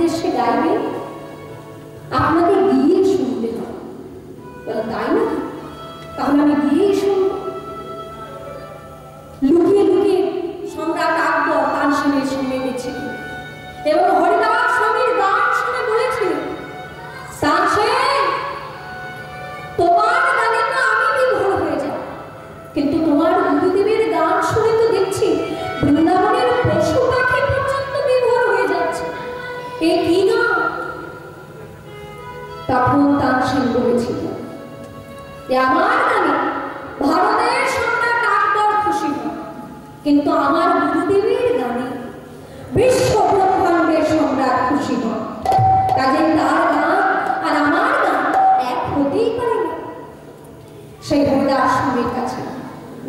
উদ্দেশ্যে গাইবে, আপনাকে গিয়ে শুনতে হবে। তাই না? তাহলে আমি গিয়েই শুনব। লুকিয়ে লুকিয়ে সম্রাট আকবর তানসেনের সঙ্গে গেছিলেন এবং হরিদাস স্বামীর গান শুনে বলেছিলেন, তানসেন, তোমার গানে তো আমি বিভোর হয়ে যাই, কিন্তু তোমার গুরুদেবের গান শুনে তো দেখছি বৃন্দাবনের পশু পাখি পর্যন্ত বিভোর হয়ে যাচ্ছে। এ কি গান? তখন তানসেন বলেছিলেন যে আমার গানে ভারতের সম্রাট আকবর খুশি হয়, কিন্তু আমার গুরুদেবের গানে বিশ্ব ব্রহ্মাণ্ডের সম্রাট খুশি হয়। কাজেই তার গান আর আমার গান এক হতেই পারে না। সেই হরিদাস স্বামীর কাছে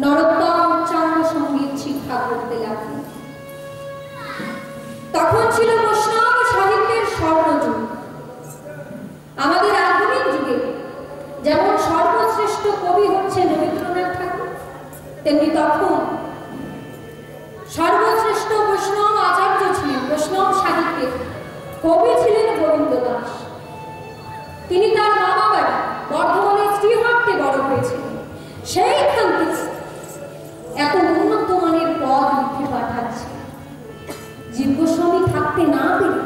নরোত্তম উচ্চারণ সঙ্গীত শিক্ষা করতে লাগলেন। তখন ছিল বৈষ্ণব সাহিত্যের স্বর্ণযুগ। আমাদের আধুনিক যুগে যেমন সর্বশ্রেষ্ঠ কবি হচ্ছেন রবীন্দ্রনাথ ঠাকুর, তেমনি তখন সর্বশ্রেষ্ঠ বৈষ্ণব আচার্য ছিলেন, বৈষ্ণব সাহিত্যের কবি ছিলেন গোবিন্দ দাস। তিনি তার মামা বাড়ি বর্ধমানের শ্রীহট্টে বড় হয়েছিলেন। সেইখান থেকে এত উন্নত মানের পদ লিখে পাঠাচ্ছে। জীব গোস্বামী থাকতে না পেরে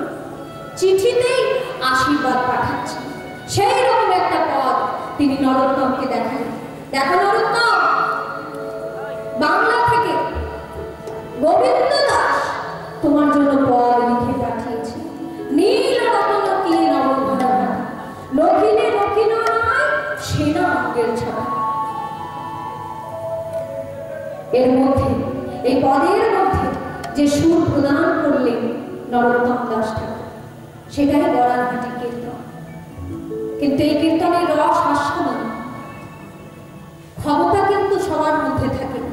চিঠিতেই আশীর্বাদ পাঠাচ্ছে। সেই রকম একটা পদ তিনি নরোত্তমকে দেখালেন। দেখো নরোত্তম, বাংলা থেকে গোবিন্দ দাস তোমার জন্য পদ লিখে পাঠিয়েছে। নীল রতন কিনে নবঘরা নখিলে নখিল নয় সেনা অঙ্গের ছড়া। এর মধ্যে, এই পদের মধ্যে যে সুর প্রদান করলেন নরোত্তম দাস ঠাকুর, সেটাই গড়ারহাটি কীর্তন। কিন্তু এই কীর্তনের রস আস্বাদন ক্ষমতা কিন্তু সবার মধ্যে থাকে না।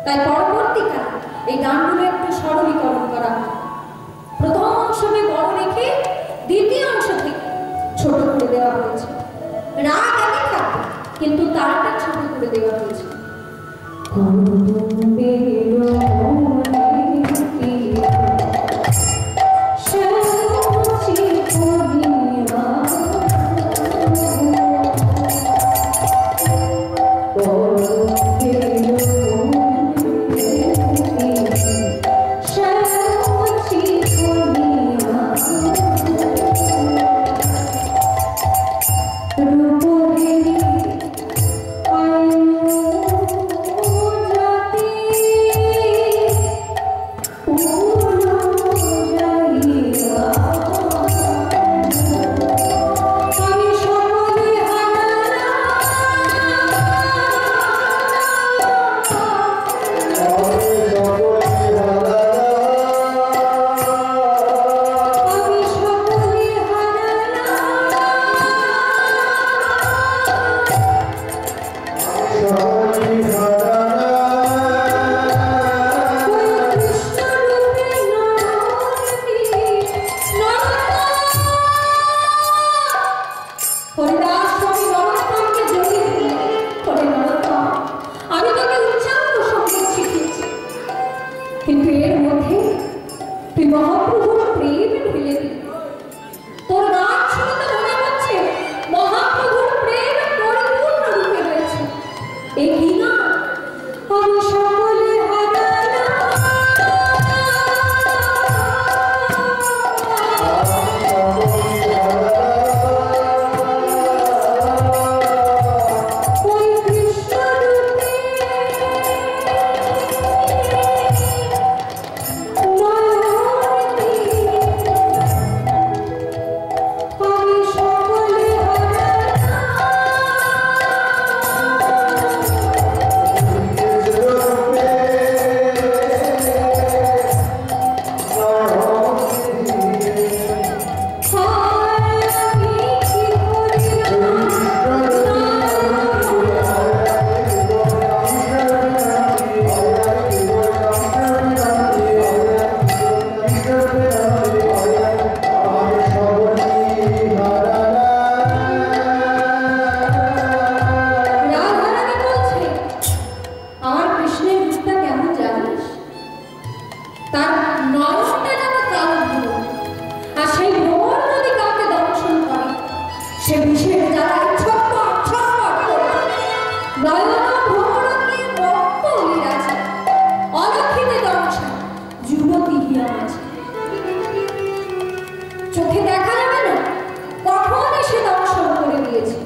তাই পরবর্তীকালে এই গানগুলো একটু সরলীকরণ করা হয়। প্রথম অংশকে বড় রেখে দ্বিতীয় অংশ থেকে ছোট করে দেওয়া হয়েছে। রাগ একই থাকে, কিন্তু তারটা ছোট করে দেওয়া হয়েছে। রূপহীনী আয়ু জাতি চোখে দেখা যাবে না, কখন এসে দর্শন করে দিয়েছে।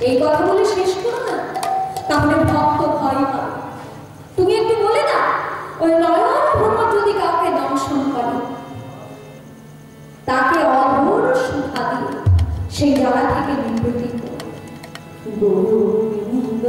এই কথা বলে শেষ করো না, তাহলে ভক্ত ভয় পাবে। তুমি একটু বলে না, ওই নয়ন ভ্রমর যদি কাউকে দংশন করে, তাকে অধর সুধা দিয়ে সেই জ্বালা থেকে নিবৃত্তি করো। গোবিন্দ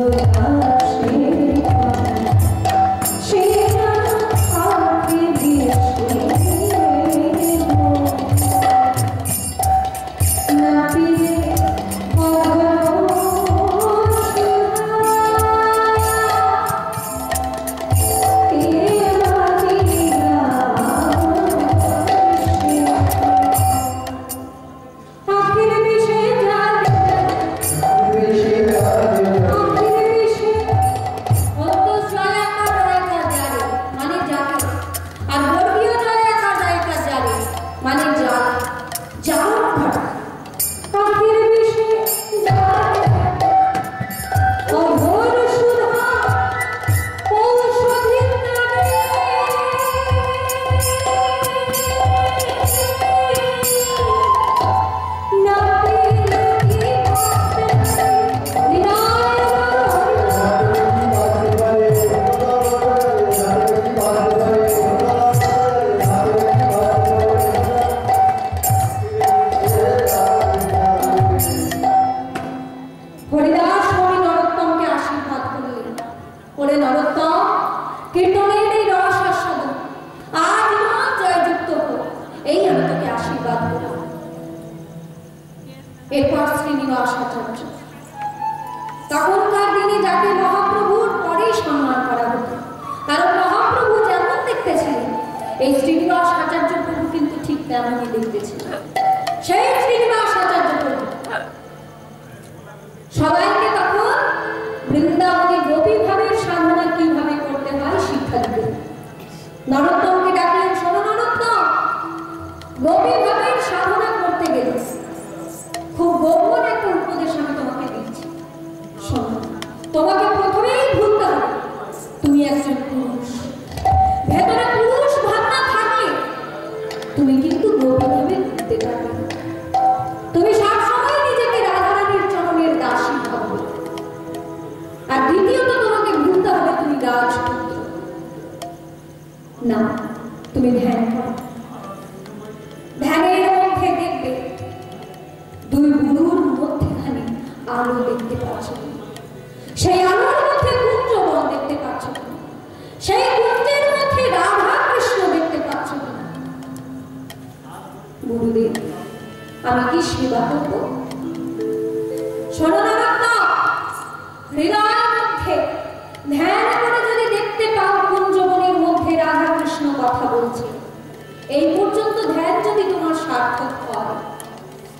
এরপর শ্রীনিবাস আচার্য, তখনকার দিনে যাকে মহাপ্রভুর পরেই সম্মান করা হতো, কারণ মহাপ্রভু যেমন দেখতে ছিলেন, এই শ্রীনিবাস আচার্য প্রভু কিন্তু ঠিক তেমনই দেখতে ছিলেন। সেই শ্রীনিবাস আচার্য প্রভু সবাইকে তখন বৃন্দাবনে গোপী ভাবের সাধনা কিভাবে করতে হয় শিক্ষা দিতেন। নরোত্তমকে ডাকলেন, শোনো নরোত্তম, গোপী ভাবের সাধনা করতে গেলে খুব গোপন একটা উপদেশ আমি তোমাকে দিচ্ছি, শোনো। তোমাকে প্রথমেই ভুলতে হবে তুমি একজন পুরুষ। ভেতরে পুরুষ ভাবনা থাকলে তুমি কিন্তু গোপী ভাবে ঘুরতে পারবে। তুমি সবসময় নিজেকে রাধারানীর চরণের দাসী ভাববে। আর দ্বিতীয়ত তোমাকে ভুলতে হবে তুমি রাজপুত্র না, তুমি ধ্যান করো। ধ্যানের মধ্যে দেখবে দুই গুরুর মধ্যখানে আলো দেখতে পাচ্ছ, সেই আলোর মধ্যে কুঞ্জবন দেখতে পাচ্ছ, সেই কুঞ্জের মধ্যে রাধা কৃষ্ণ দেখতে পাচ্ছ। গুরুদেব, আমি কি সেবা করব? হৃদয়ের মধ্যে ধ্যান করে যদি দেখতে পাও কুঞ্জবনের মধ্যে রাধা কৃষ্ণ কথা বলছে, এই পর্যন্ত ধ্যান যদি তোমার সার্থক হয়,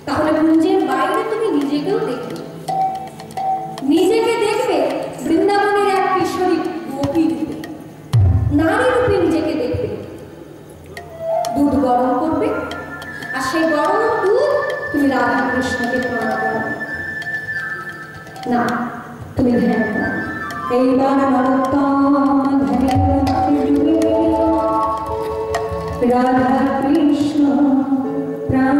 তাহলে কুঞ্জের বাইরে তুমি নিজেকেও দেখবে। নিজেকে দেখবে বৃন্দাবনের এক কিশোরী গোপী রূপে, নারী রূপে নিজেকে দেখবে। দুধ গরম করবে, আর সেই গরম দুধ তুমি রাধা কৃষ্ণকে পান করো। না, তুমি ধ্যান করো। এইবার নরোত্তম ধ্যানের মধ্যে ডুবে রাধা কৃষ্ণ প্রাণ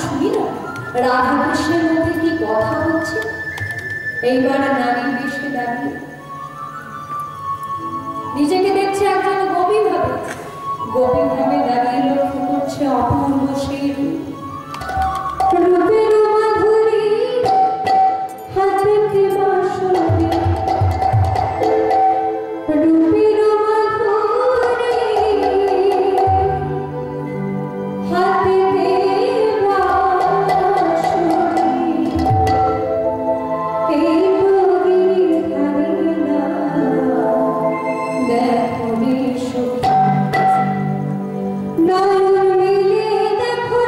শুনি না রাধা কৃষ্ণের মধ্যে কি কথা হচ্ছে। এইবার নারী বেশে দাঁড়িয়ে নিজেকে দেখছে একজন গভীরভাবে দাঁড়িয়ে লক্ষ্য করছে অপূর্ব সেই রূপের মাধুরী হাতে বাঁশরি রূপের মাধুরী হাতে বাঁশরি এই গভীর ধারে না দেখো রে সখী নয়ন মিলে দেখো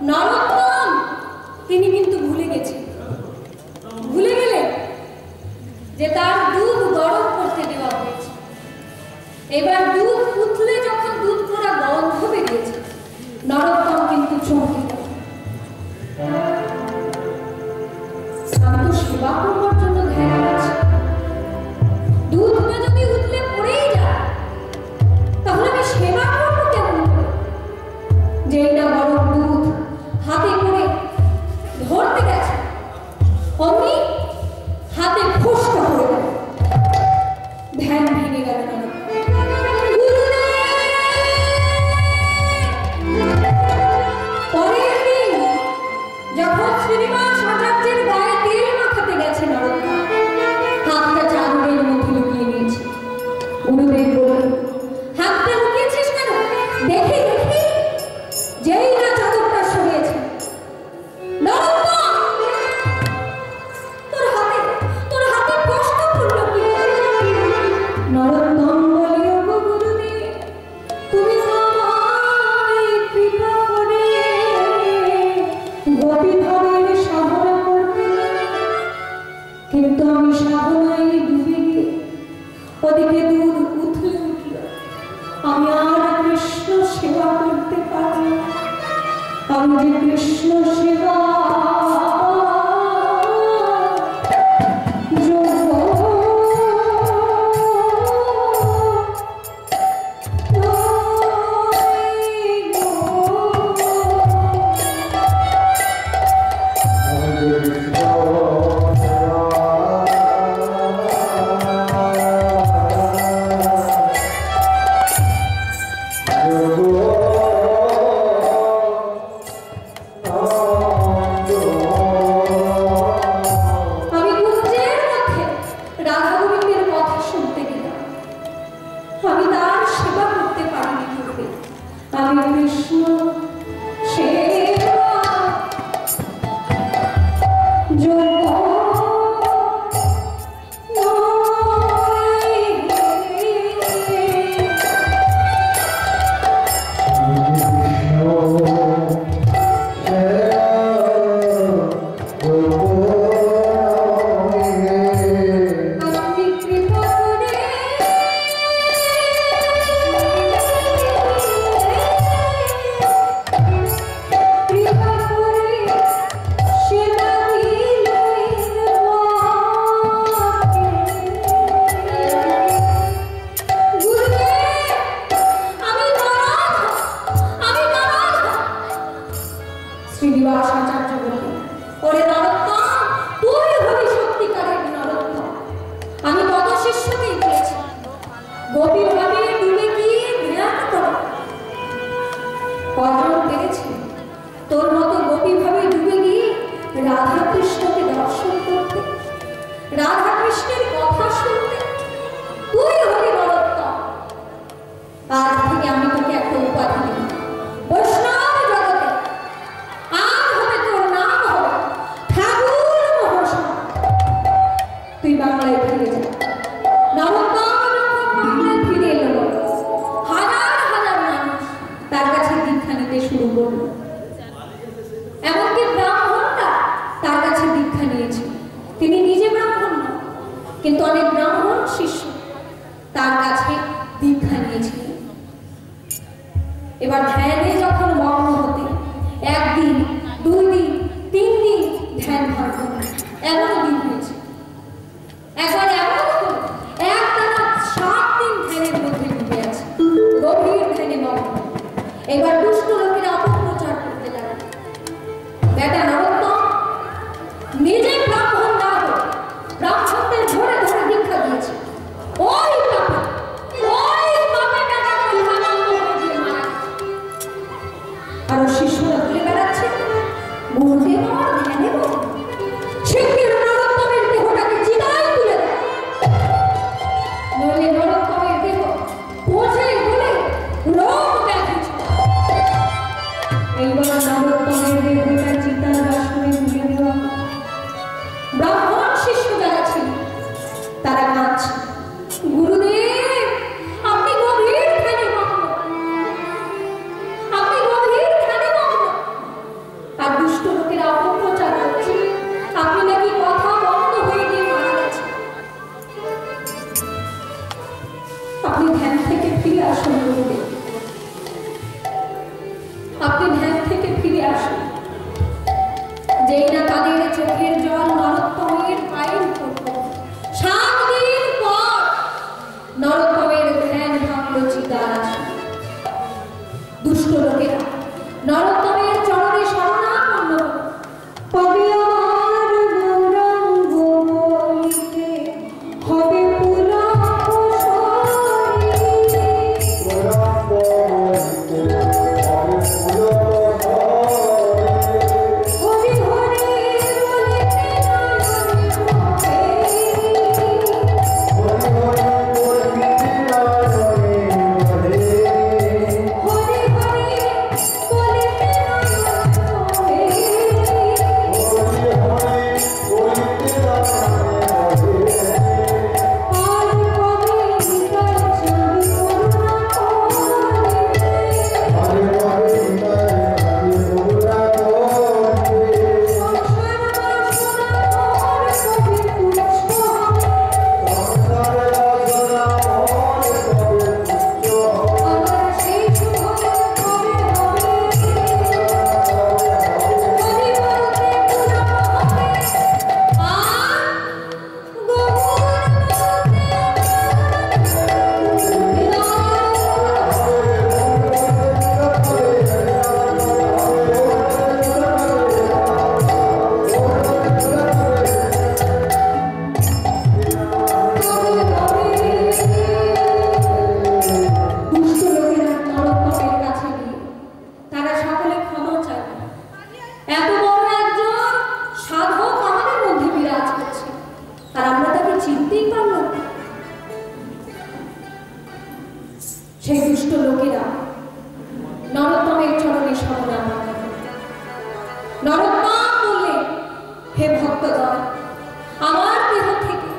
নরোত্তম তিনি কিন্তু ভুলে গেছেন, ভুলে গেলেন যে তার দুধ গরম করতে দেওয়া হয়েছে। এবার দুধ উঠলে যখন দুধ পুরা গন্ধ বেরিয়েছে, নরোত্তম কিন্তু চমকে গেল। আমি তো সেবা করবার জন্য ধ্যান করছি, দুধটা যদি উঠলে পড়েই যায় তাহলে আমি সেবা করবো কেমন করে? যেটা গরম দুধ হাতে করে ধরতে গেছে, অমনি হাতে ফুসকা করে গেল, ধ্যান ভেঙে গেল। পরের দিন যখন শ্রীনিবাস আচার্যের গায়ে তেল মাখাতে গেছে নরোত্তম, হাতটা চাদরের মধ্যে লুকিয়ে নিয়েছে। গুরুদেব বললেন, হাতটা লুকিয়েছিস কেন? দেখি দেখি। যেই না চাদরটা সরিয়েছে, নরোত্তম তোর হাতে কষ্ট করলো কি? নরোত্তম বলে, ও গুরুদেব, তুমি আমায় কৃপা করে গোপী ভাবের সাধনা করবে, কিন্তু আমি সাধনায় ডুবে গিয়ে ওদিকে দুধ উঠলে উঠল, আমি আর কৃষ্ণ সেবা করতে পারি না। আমি যে কৃষ্ণ সেবা শ্রীনিবাস আচার্য বললেন, ওরে নরোত্তম, তুই হবি সত্যিকারের নরোত্তম। আমি কত শিষ্যকেই পেয়েছি, গোপী ভাবে ডুবে গিয়ে ধ্যান কর। কজন পেরেছি তোর মতো গোপী ভাবে ডুবে গিয়ে রাধা কৃষ্ণকে দর্শন করতে, রাধা কৃষ্ণের কথা শুনতে? তুই হবি নরোত্তম। আজ থেকে আমি তোকে একটা উপাধি দিই, বৈষ্ণব জগতে আর হবে তোর নাম হবে ঠাকুর মহাশয়। তুই বাংলায় ফিরে যা। নরোত্তম যখন বাংলায় ফিরে এলো, হাজার হাজার মানুষ তার কাছে দীক্ষা নিতে শুরু করলো। এমনকি ব্রাহ্মণরা তার কাছে দীক্ষা নিয়েছে। তিনি নিজে ব্রাহ্মণ না, কিন্তু অনেক ব্রাহ্মণ শিষ্য তার কাছে দীক্ষা নিয়েছিলেন। এবার ধ্যানে যখন মগ্ন হতে, একদিন, 2 দিন, 3 দিন ধ্যান ভাঙত না, এমন দিন হয়েছে। একবার এমন হলো, একটানা 7 দিন ধ্যানের মধ্যে ডুবে আছে, গভীর ধ্যানে মগ্ন। এবার দুষ্ট লোকেরা অপপ্রচার করতে লাগলো, বেটা নরোত্তম নিজে ব্রাহ্মণ না হয়ে ব্রাহ্মণদের ধরে ধরে দীক্ষা দিয়েছে। ওই পাপে আর শিশুরা ভুলে বেড়াচ্ছে, গুরুদেব আমার ধ্যানে মগ্ন। শিগগির নরোত্তমের দেহটাকে চিতায় তুলে দেয়, নইলে নরোত্তমের দেহ পচে গলে রোগ ব্যাধি ছড়ায়। এইবার নরোত্তমের দেহটা চিতার বাসনে তুলে দেওয়া। ব্রাহ্মণ শিষ্য যারা ছিল তারা কাঁদছে, গুরুদেব আপনি গভীর ধ্যানে মগ্ন, আপনি গভীর ধ্যানে মগ্ন। আপনি ধ্যান থেকে ফিরে আসেন। যেই না তাদের চোখের জল নরোত্তমের পায়ের উপর পড়ল, 7 দিন পর নরোত্তমের ধ্যান ভাঙল চিতার আসে। দুষ্ট লোকেরা নরোত্তমের চরণে শরণাপন্ন হল। কবে আমার গৌরাঙ্গ বলিতে হবে সেই দুষ্ট লোকেরা নরোত্তমের চরণে শরণাপন্ন হল। নরোত্তম বললেন, হে ভক্তগণ, আমার দেহ থেকে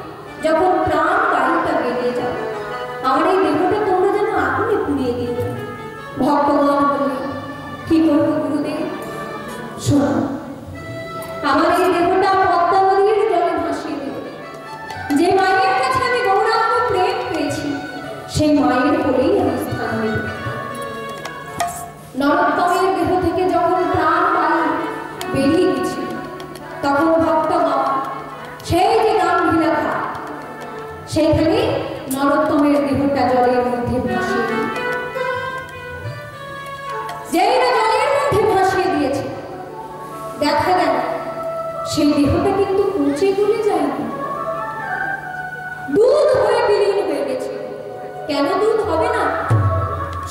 যখন প্রাণ বায়ুটা বেরিয়ে যাবে, আমার এই দেহটা তোমরা যেন আগুনে পুড়িয়ে দিও। ভক্তগণ বললেন, কি করবো গুরুদেব? শোনো, আমার এই দেহটা পদ্মা নদীর জলে ভাসিয়ে দেবে। যে মায়ের কাছে আমি গৌরাঙ্গ প্রেম পেয়েছি, সেই মায়ের কোলেই আমি স্থান নেব। নরোত্তমের দেহ থেকে যখন প্রাণ বায়ু বেরিয়ে গেছে, তখন ভক্তগণ সেই যে গাম্ভীরা ঘাট, সেইখানে নরোত্তমের দেহটা জলের মধ্যে ভাসিয়ে দিল। যেই না জলের মধ্যে ভাসিয়ে দিয়েছে, দেখা গেল সেই দেহটা কিন্তু পচে গলে যায়নি, দুধ হয়ে বিলীন হয়ে গেছে। কেন দুধ হবে না?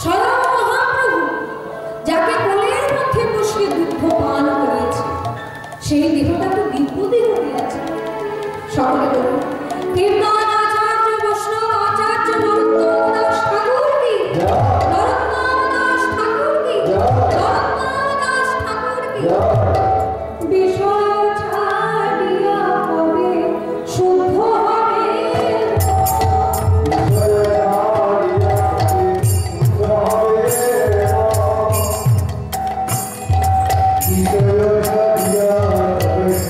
স্বয়ং মহাপ্রভু যাকে কোলের মধ্যে বসিয়ে দুধ পান করিয়েছে, সেই দেহটা তো বিপদে হয়ে আছে। সকলে বলুন, কীর্তন আচার্য বৈষ্ণব আচার্য নরোত্তম দাস ঠাকুর কি, নরোত্তম দাস ঠাকুর কি, নরোত্তম দাস ঠাকুর কি। বিষয় ছাড়িয়া কবে শুদ্ধ হবে, He